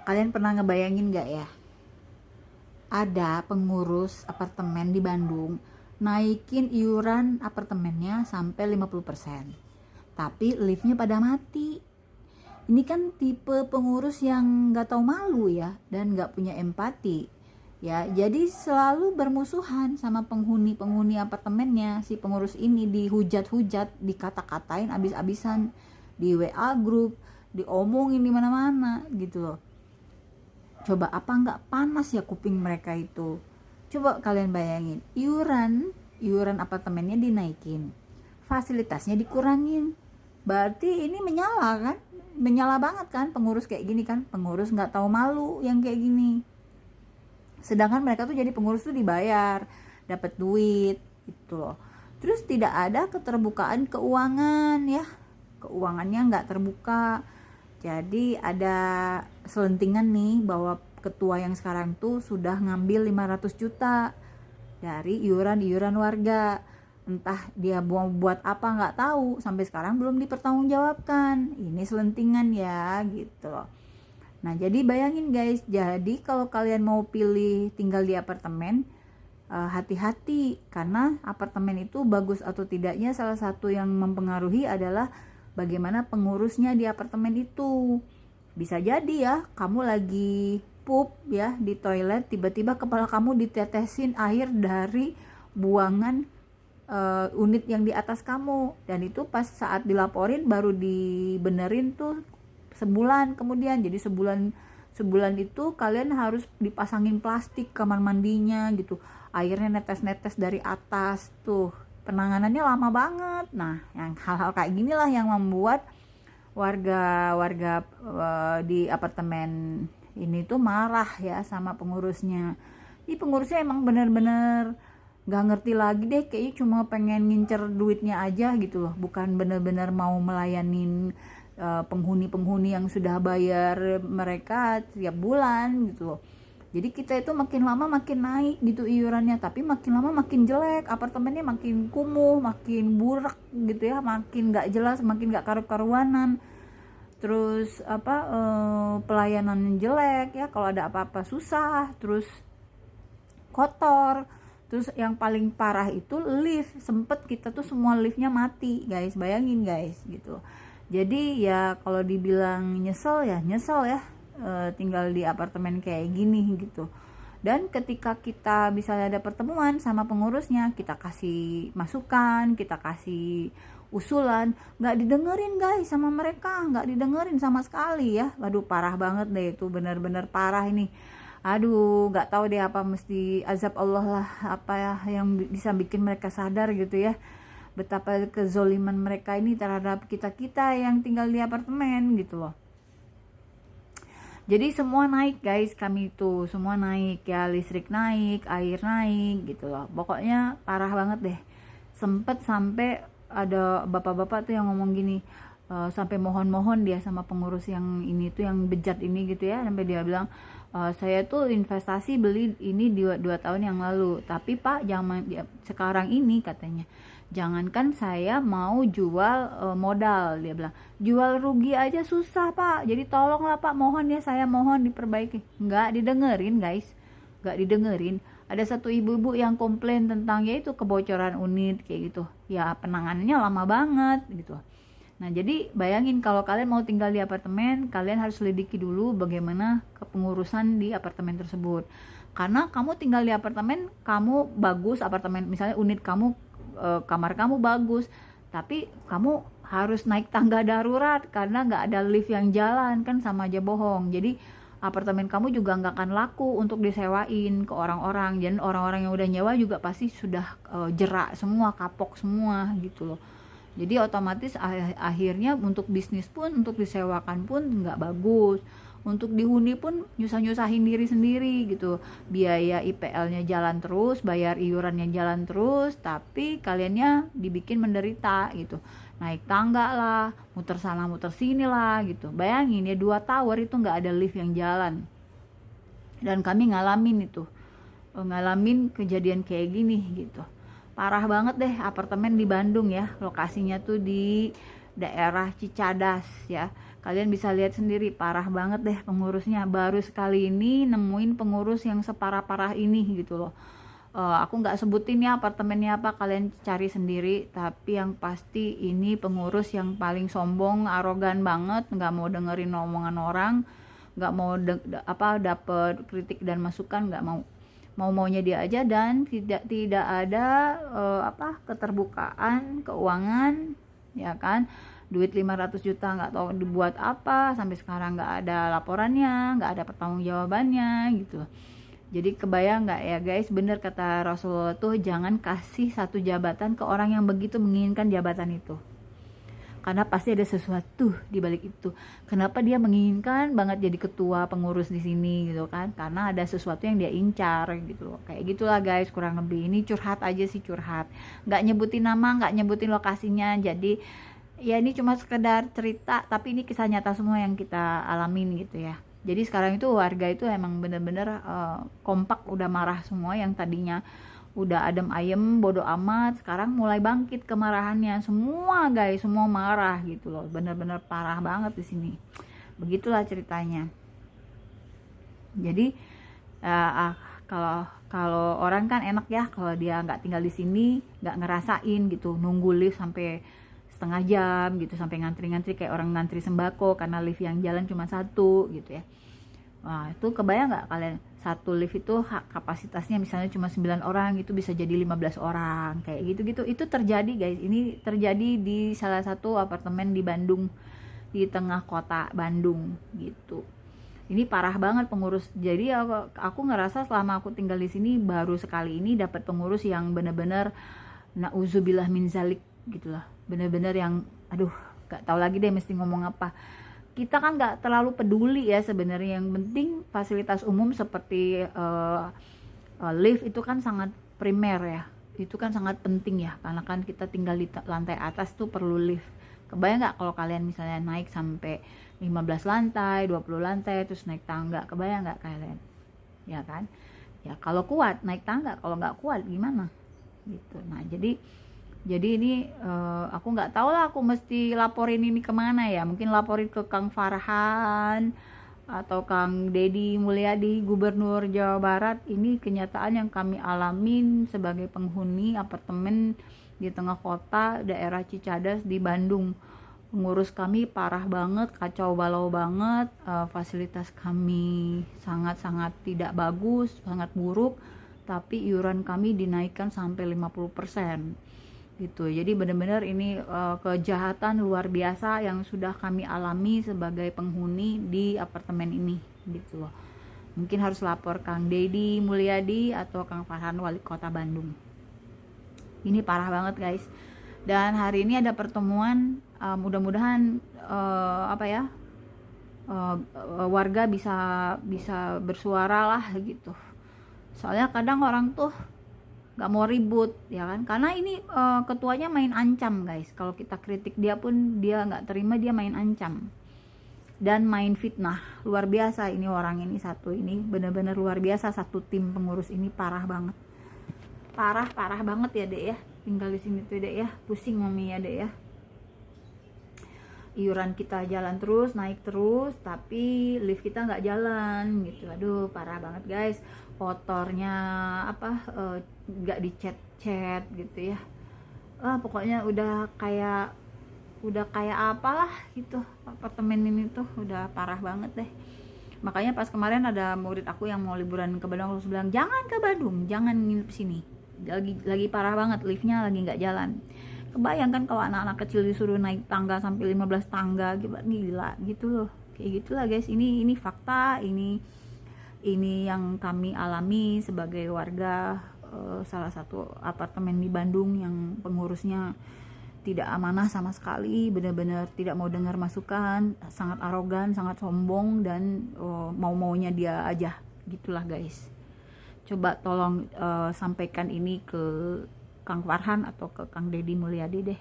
Kalian pernah ngebayangin gak ya, ada pengurus apartemen di Bandung naikin iuran apartemennya sampai 50%, tapi liftnya pada mati. Ini kan tipe pengurus yang gak tahu malu ya, dan gak punya empati ya. Jadi selalu bermusuhan sama penghuni apartemennya. Si pengurus ini dihujat-hujat, dikata-katain abis-abisan di WA grup, diomongin di mana-mana gitu loh. Coba apa nggak panas ya kuping mereka itu? Coba kalian bayangin, iuran apartemennya dinaikin, fasilitasnya dikurangin. Berarti ini menyala kan? Menyala banget kan pengurus kayak gini kan? Pengurus nggak tahu malu yang kayak gini. Sedangkan mereka tuh jadi pengurus tuh dibayar, dapat duit gitu loh. Terus tidak ada keterbukaan keuangan ya. Keuangannya nggak terbuka. Jadi ada selentingan nih bahwa ketua yang sekarang tuh sudah ngambil 500 juta dari iuran warga. Entah dia buat apa nggak tahu, sampai sekarang belum dipertanggungjawabkan. Ini selentingan ya gitu loh. Nah jadi bayangin guys, jadi kalau kalian mau pilih tinggal di apartemen, hati-hati, karena apartemen itu bagus atau tidaknya salah satu yang mempengaruhi adalah bagaimana pengurusnya di apartemen itu. Bisa jadi ya, kamu lagi pup ya di toilet, tiba-tiba kepala kamu ditetesin air dari buangan unit yang di atas kamu, dan itu pas saat dilaporin baru dibenerin tuh sebulan kemudian. Jadi sebulan itu kalian harus dipasangin plastik kamar mandinya gitu, airnya netes-netes dari atas tuh, penanganannya lama banget. Nah, yang hal-hal kayak ginilah yang membuat warga-warga di apartemen ini tuh marah ya sama pengurusnya. Ini pengurusnya emang bener-bener gak ngerti lagi deh, kayaknya cuma pengen ngincer duitnya aja gitu loh, bukan bener-bener mau melayanin penghuni-penghuni yang sudah bayar mereka tiap bulan gitu loh. Jadi kita itu makin lama makin naik gitu iurannya, tapi makin lama makin jelek, apartemennya makin kumuh, makin burak gitu ya, makin gak jelas, makin gak karu-karuanan. Terus pelayanan jelek ya, kalau ada apa-apa susah, terus kotor. Terus yang paling parah itu lift, sempet kita tuh semua liftnya mati guys, bayangin guys gitu. Jadi ya kalau dibilang nyesel ya tinggal di apartemen kayak gini gitu. Dan ketika kita bisa ada pertemuan sama pengurusnya, kita kasih masukan, kita kasih usulan, nggak didengerin guys sama mereka, nggak didengerin sama sekali ya. Waduh parah banget deh itu, benar-benar parah ini. Aduh nggak tahu deh apa mesti azab Allah lah, apa ya yang bisa bikin mereka sadar gitu ya, betapa kezoliman mereka ini terhadap kita-kita yang tinggal di apartemen gitu loh. Jadi semua naik guys, kami itu semua naik ya, listrik naik, air naik gitu loh. Pokoknya parah banget deh. Sempet sampai ada bapak-bapak tuh yang ngomong gini, sampai mohon-mohon dia sama pengurus yang ini tuh, yang bejat ini gitu ya, sampai dia bilang, saya tuh investasi beli ini 2 tahun yang lalu, tapi pak jangan sekarang ini katanya, jangankan saya mau jual modal, dia bilang jual rugi aja susah pak, jadi tolonglah pak, mohon ya, saya mohon diperbaiki. Nggak didengerin guys, nggak didengerin. Ada satu ibu-ibu yang komplain tentang yaitu kebocoran unit kayak gitu ya, penanganannya lama banget gitu. Nah jadi bayangin kalau kalian mau tinggal di apartemen, kalian harus selidiki dulu bagaimana kepengurusan di apartemen tersebut. Karena kamu tinggal di apartemen, kamu bagus apartemen, misalnya unit kamu, kamar kamu bagus, tapi kamu harus naik tangga darurat karena nggak ada lift yang jalan, kan sama aja bohong. Jadi apartemen kamu juga nggak akan laku untuk disewain ke orang-orang, dan orang-orang yang udah nyewa juga pasti sudah jerak semua, kapok semua gitu loh. Jadi otomatis akhirnya untuk bisnis pun, untuk disewakan pun nggak bagus, untuk dihuni pun nyusah-nyusahin diri sendiri gitu. Biaya IPL-nya jalan terus, bayar iurannya jalan terus, tapi kaliannya dibikin menderita gitu. Naik tangga lah, muter sana muter sini lah gitu. Bayangin ya, 2 tower itu nggak ada lift yang jalan. Dan kami ngalamin itu, ngalamin kejadian kayak gini gitu. Parah banget deh apartemen di Bandung ya, lokasinya tuh di daerah Cicadas ya. Kalian bisa lihat sendiri, parah banget deh pengurusnya. Baru sekali ini nemuin pengurus yang separah-parah ini gitu loh. Aku nggak sebutin ya apartemennya apa, kalian cari sendiri. Tapi yang pasti ini pengurus yang paling sombong, arogan banget, nggak mau dengerin omongan orang, nggak mau dapet kritik dan masukan, nggak mau maunya dia aja, dan tidak ada keterbukaan keuangan, ya kan. Duit 500 juta nggak tahu dibuat apa, sampai sekarang nggak ada laporannya, nggak ada pertanggungjawabannya gitu. Jadi kebayang nggak ya guys, bener kata Rasulullah tuh, jangan kasih satu jabatan ke orang yang begitu menginginkan jabatan itu, karena pasti ada sesuatu di balik itu. Kenapa dia menginginkan banget jadi ketua pengurus di sini gitu kan? Karena ada sesuatu yang dia incar gitu loh. Kayak gitulah guys, kurang lebih. Ini curhat aja sih, curhat. Nggak nyebutin nama, nggak nyebutin lokasinya. Jadi ya ini cuma sekedar cerita, tapi ini kisah nyata semua yang kita alamin gitu ya. Jadi sekarang itu warga itu emang bener-bener kompak, udah marah semua. Yang tadinya udah adem ayem bodo amat, sekarang mulai bangkit kemarahannya semua guys, semua marah gitu loh. Bener-bener parah banget di sini. Begitulah ceritanya. Jadi kalau orang kan enak ya, kalau dia nggak tinggal di sini, nggak ngerasain gitu, nunggu lift sampai setengah jam gitu, sampai ngantri-ngantri kayak orang ngantri sembako karena lift yang jalan cuma satu gitu ya. Wah, itu kebayang nggak kalian, satu lift itu kapasitasnya misalnya cuma 9 orang, itu bisa jadi 15 orang kayak gitu-gitu. Itu terjadi guys, ini terjadi di salah satu apartemen di Bandung, di tengah kota Bandung gitu. Ini parah banget pengurus. Jadi aku ngerasa selama aku tinggal di sini baru sekali ini dapat pengurus yang bener-bener nauzubillah min zalik gitu lah. Bener-bener yang aduh, gak tahu lagi deh mesti ngomong apa. Kita kan nggak terlalu peduli ya sebenarnya, yang penting fasilitas umum seperti lift itu kan sangat primer ya, itu kan sangat penting ya, karena kan kita tinggal di lantai atas tuh perlu lift. Kebayang nggak kalau kalian misalnya naik sampai 15 lantai, 20 lantai, terus naik tangga, kebayang nggak kalian? Ya kan? Ya kalau kuat naik tangga, kalau nggak kuat gimana? Gitu. Nah jadi ini aku nggak tahu lah, aku mesti laporin ini kemana ya. Mungkin laporin ke Kang Farhan atau Kang Deddy Mulyadi, Gubernur Jawa Barat. Ini kenyataan yang kami alamin sebagai penghuni apartemen di tengah kota daerah Cicadas di Bandung. Pengurus kami parah banget, kacau balau banget. Fasilitas kami sangat-sangat tidak bagus, sangat buruk. Tapi iuran kami dinaikkan sampai 50% gitu. Jadi benar-benar ini kejahatan luar biasa yang sudah kami alami sebagai penghuni di apartemen ini gitu loh. Mungkin harus lapor Kang Deddy Mulyadi atau Kang Farhan, Wali Kota Bandung. Ini parah banget guys. Dan hari ini ada pertemuan, mudah-mudahan warga bisa bersuara lah gitu. Soalnya kadang orang tuh nggak mau ribut ya kan, karena ini ketuanya main ancam guys. Kalau kita kritik dia pun dia nggak terima, dia main ancam dan main fitnah. Luar biasa ini orang ini, satu ini bener-bener luar biasa. Satu tim pengurus ini parah banget, parah banget ya dek ya. Tinggal di sini tuh dek ya, pusing mami ya dek ya. Iuran kita jalan terus, naik terus, tapi lift kita nggak jalan gitu. Aduh parah banget guys. Kotornya nggak dicet-cet gitu ya. Pokoknya udah kayak apalah gitu. Apartemen ini tuh udah parah banget deh. Makanya pas kemarin ada murid aku yang mau liburan ke Bandung, terus bilang jangan ke Bandung, jangan nginep sini. Lagi parah banget, liftnya lagi nggak jalan. Kebayangkan kalau anak-anak kecil disuruh naik tangga sampai 15 tangga, gila gitu loh. Kayak gitulah guys, ini fakta, ini yang kami alami sebagai warga salah satu apartemen di Bandung yang pengurusnya tidak amanah sama sekali, benar-benar tidak mau dengar masukan, sangat arogan, sangat sombong, dan mau-maunya dia aja gitulah guys. Coba tolong sampaikan ini ke Kang Farhan atau ke Kang Deddy Mulyadi deh.